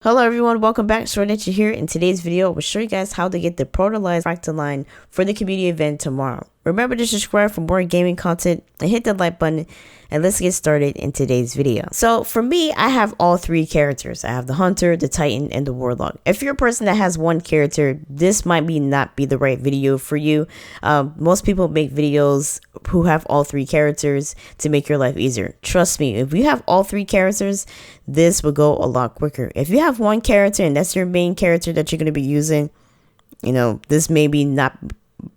Hello everyone, welcome back. ShortNature here. In today's video, I will show you guys how to get the Polarized Fractline for the community event tomorrow. Remember to subscribe for more gaming content and hit the like button, and let's get started in today's video. So for me, I have all three characters. I have the Hunter, the Titan, and the Warlock. If you're a person that has one character, this might not be the right video for you. Most people make videos who have all three characters to make your life easier. Trust me, if you have all three characters, this will go a lot quicker. If you have one character and that's your main character that you're going to be using, this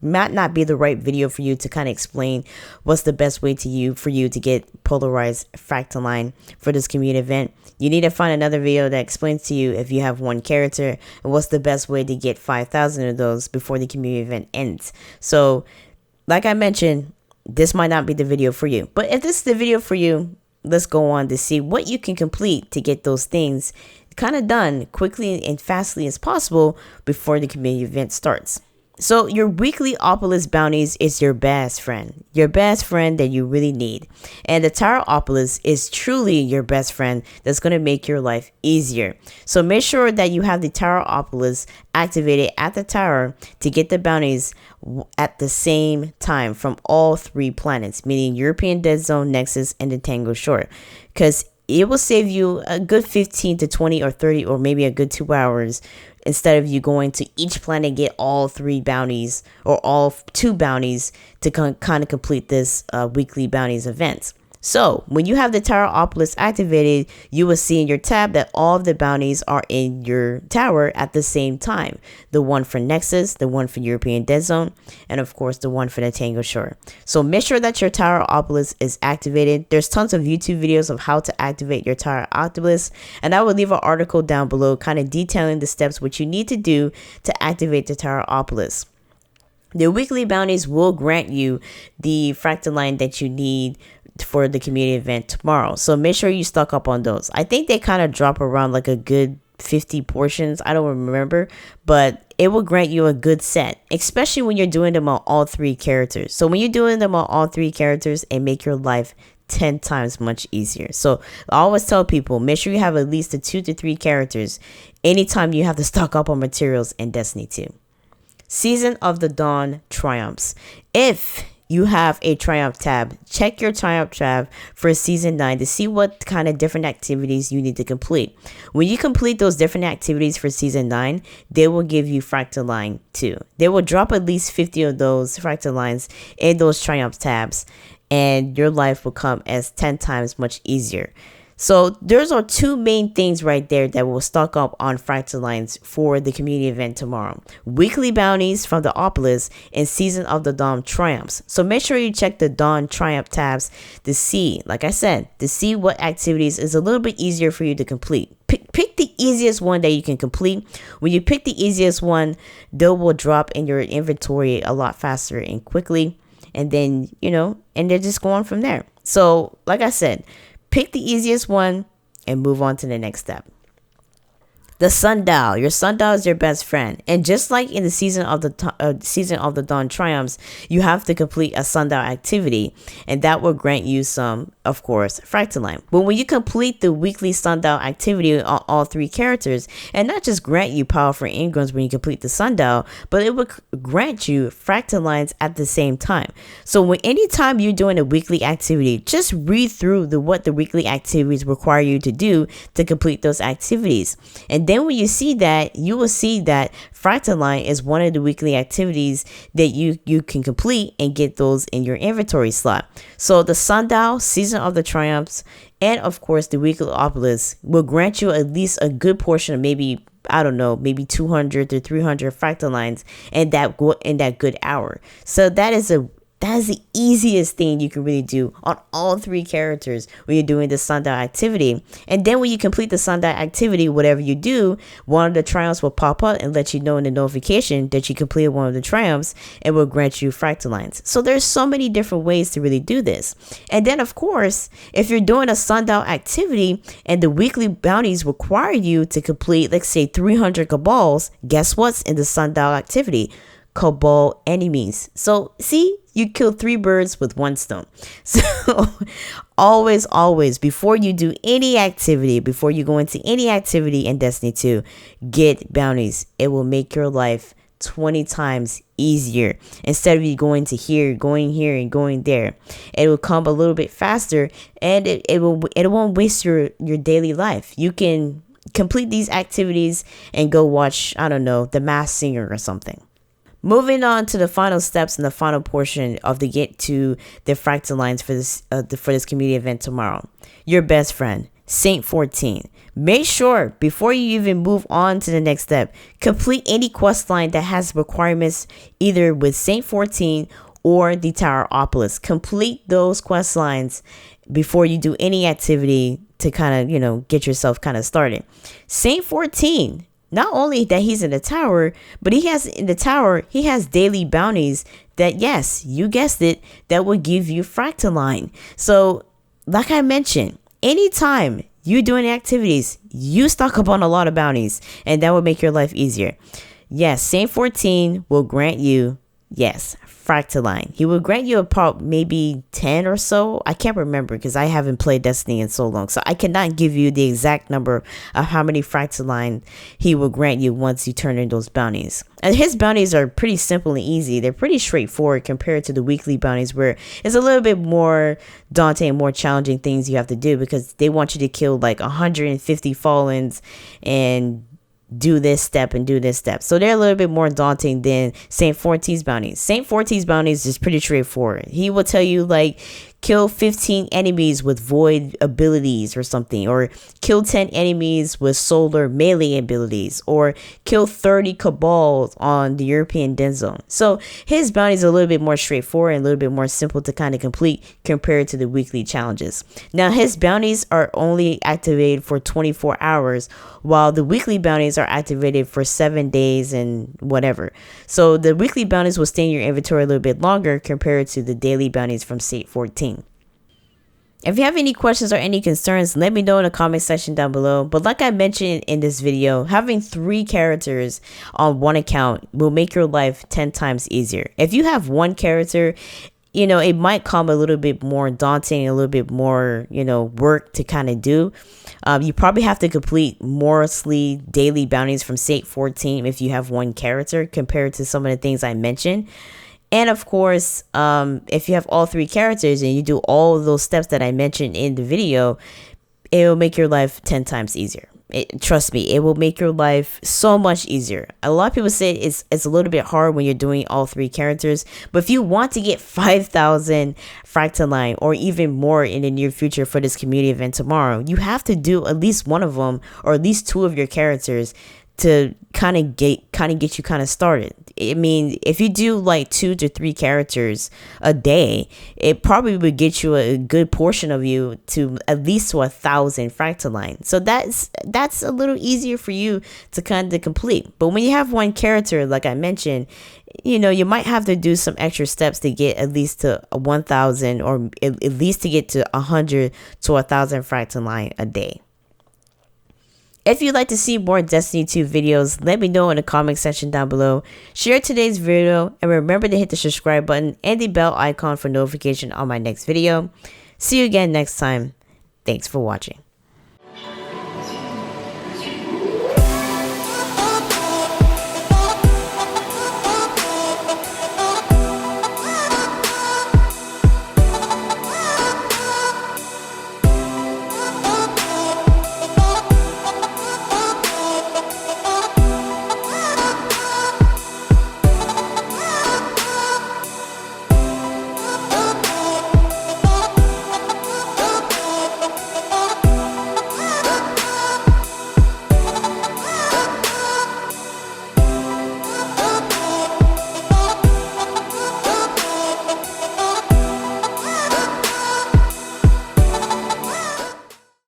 might not be the right video for you to kind of explain what's the best way for you to get Polarized Fractaline for this community event. You need to find another video that explains to you if you have one character and what's the best way to get 5,000 of those before the community event ends. So like I mentioned, this might not be the video for you, but if this is the video for you, let's go on to see what you can complete to get those things kind of done quickly and fastly as possible before the community event starts. So your weekly Obelisk bounties is your best friend that you really need. And the Tower Obelisk is truly your best friend that's going to make your life easier. So make sure that you have the Tower Obelisk activated at the tower to get the bounties at the same time from all three planets, meaning European Dead Zone, Nexus, and the Tango Shore. Because it will save you a good 15 to 20 or 30 or maybe a good 2 hours instead of you going to each planet and get all three bounties or all two bounties to kind of complete this weekly bounties event. So when you have the Tower Obelisk activated, you will see in your tab that all of the bounties are in your tower at the same time. The one for Nexus, the one for European Dead Zone, and of course the one for the Tango Shore. So make sure that your Tower Obelisk is activated. There's tons of YouTube videos of how to activate your Tower Obelisk, and I will leave an article down below kind of detailing the steps which you need to do to activate the Tower Obelisk. The weekly bounties will grant you the Fractaline that you need for the community event tomorrow. So make sure you stock up on those. I think they kind of drop around like a good 50 portions. I don't remember, but it will grant you a good set, especially when you're doing them on all three characters. So when you're doing them on all three characters, it make your life 10 times much easier. So I always tell people, make sure you have at least 2 to 3 characters anytime you have to stock up on materials in Destiny 2. Season of the Dawn Triumphs. If you have a Triumph tab, check your Triumph tab for Season 9 to see what kind of different activities you need to complete. When you complete those different activities for Season 9, they will give you Fractaline too. They will drop at least 50 of those Fractalines in those Triumph tabs, and your life will come as 10 times much easier. So those are two main things right there that will stock up on Fractalines for the community event tomorrow. Weekly bounties from the Obelisk and Season of the Dawn Triumphs. So make sure you check the Dawn Triumph tabs to see, like I said, to see what activities is a little bit easier for you to complete. Pick the easiest one that you can complete. When you pick the easiest one, they will drop in your inventory a lot faster and quickly. And then, and they're just going from there. So like I said, pick the easiest one and move on to the next step. The Sundial. Your Sundial is your best friend. And just like in the Season of the Dawn Triumphs, you have to complete a Sundial activity. And that will grant you some, of course, Fractaline. But when you complete the weekly Sundial activity on all three characters, and not just grant you powerful engrams when you complete the Sundial, but it will grant you Fractalines at the same time. So anytime you're doing a weekly activity, just read through what the weekly activities require you to do to complete those activities. And then when you see that, you will see that Fractaline is one of the weekly activities that you can complete and get those in your inventory slot. So the Sundial, Season of the Triumphs, and of course the weekly Obelisk will grant you at least a good portion of maybe 200 to 300 Fractalines in that good hour. So that is the easiest thing you can really do on all three characters when you're doing the Sundial activity. And then when you complete the Sundial activity, whatever you do, one of the triumphs will pop up and let you know in the notification that you completed one of the triumphs and will grant you Fractalines. So there's so many different ways to really do this. And then of course, if you're doing a Sundial activity and the weekly bounties require you to complete, let's say 300 Cabals, guess what's in the Sundial activity? Cabal enemies. So see, you kill 3 birds with 1 stone. So always, before you do any activity, before you go into any activity in Destiny 2, get bounties. It will make your life 20 times easier. Instead of you going here, and going there, it will come a little bit faster, and it won't waste your daily life. You can complete these activities and go watch, I don't know, The Masked Singer or something. Moving on to the final steps and the final portion of the get to the Fractalines for this community event tomorrow. Your best friend, Saint 14. Make sure before you even move on to the next step, complete any quest line that has requirements either with Saint 14 or the Tower Obelisk. Complete those quest lines before you do any activity to kind of, get yourself kind of started. Saint 14, not only that he's in the tower, but he has daily bounties that, yes, you guessed it, that will give you Fractaline. So like I mentioned, anytime you doing activities, you stock up on a lot of bounties, and that will make your life easier. Yes, Saint 14 will grant you, yes, Fractaline. He will grant you about maybe 10 or so. I can't remember because I haven't played Destiny in so long. So I cannot give you the exact number of how many Fractaline he will grant you once you turn in those bounties. And his bounties are pretty simple and easy. They're pretty straightforward compared to the weekly bounties, where it's a little bit more daunting, more challenging things you have to do, because they want you to kill like 150 Fallens and do this step and do this step. So they're a little bit more daunting than Saint 14's bounties. Saint 14's bounties is pretty straightforward. He will tell you like kill 15 enemies with void abilities or something, or kill 10 enemies with solar melee abilities, or kill 30 cabals on the European den zone. So his bounties are a little bit more straightforward and a little bit more simple to kind of complete compared to the weekly challenges. Now his bounties are only activated for 24 hours, while the weekly bounties are activated for 7 days and whatever. So the weekly bounties will stay in your inventory a little bit longer compared to the daily bounties from Saint 14. If you have any questions or any concerns, let me know in the comment section down below. But like I mentioned in this video, having 3 characters on one account will make your life 10 times easier. If you have one character, it might come a little bit more daunting, a little bit more, work to kind of do. You probably have to complete mostly daily bounties from Saint 14 if you have one character compared to some of the things I mentioned. And of course, if you have all 3 characters and you do all of those steps that I mentioned in the video, it will make your life 10 times easier. Trust me, it will make your life so much easier. A lot of people say it's a little bit hard when you're doing all 3 characters, but if you want to get 5,000 Fractaline or even more in the near future for this community event tomorrow, you have to do at least one of them or at least 2 of your characters to kind of get you kind of started. I mean, if you do like 2 to 3 characters a day, it probably would get you a good portion of you to at least to 1,000 Fractaline. So that's a little easier for you to kind of complete. But when you have one character, like I mentioned, you might have to do some extra steps to get at least to 1,000 or at least to get to 100 to 1,000 Fractaline a day. If you'd like to see more Destiny 2 videos, let me know in the comment section down below. Share today's video and remember to hit the subscribe button and the bell icon for notification on my next video. See you again next time. Thanks for watching.